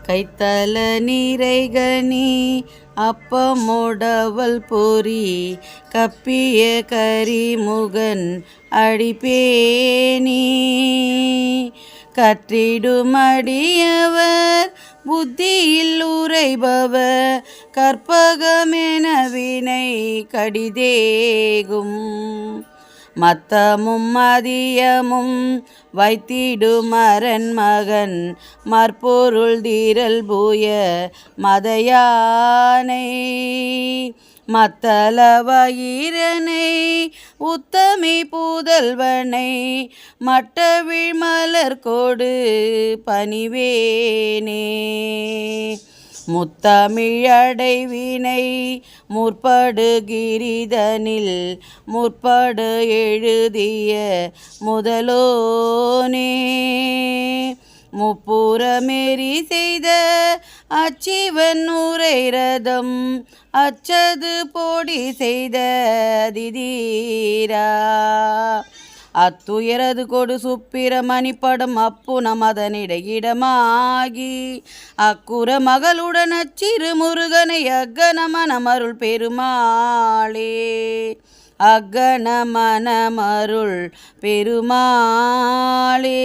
கைத்தல நீரைகனி அப்பமுடவல் பொறி கப்பிய கரிமுகன் அடிப்பேணி கற்றிடுமடியவர் புத்தியில் உரைபவர் கற்பகமென வினை கடிதேகும் மத்தமும் மதியமும் வைத்திடுமரன் மகன் மற்பொருள் தீரல் பூய மதயானை மத்தள வயிரனை உத்தமி புதல்வனை மட்டவிழ் மலர் கொடு பணிவேனே முத்தமிழடைவினை முற்படு கிரிதனில் முற்படு எழுதிய முதலோனே முப்புறமெறி செய்த அச்சிவன் உரை ரதம் அச்சது போடி செய்த திதீரா அத்துயரது கொடு சுப்பிரமணிப்படம் அப்புனம் அதனிடையிடமாகி அக்குற மகளுடன் அச்சிறு முருகனை அக்கணமனமருள் பெருமாளே அக்கணமனமருள் பெருமாளே.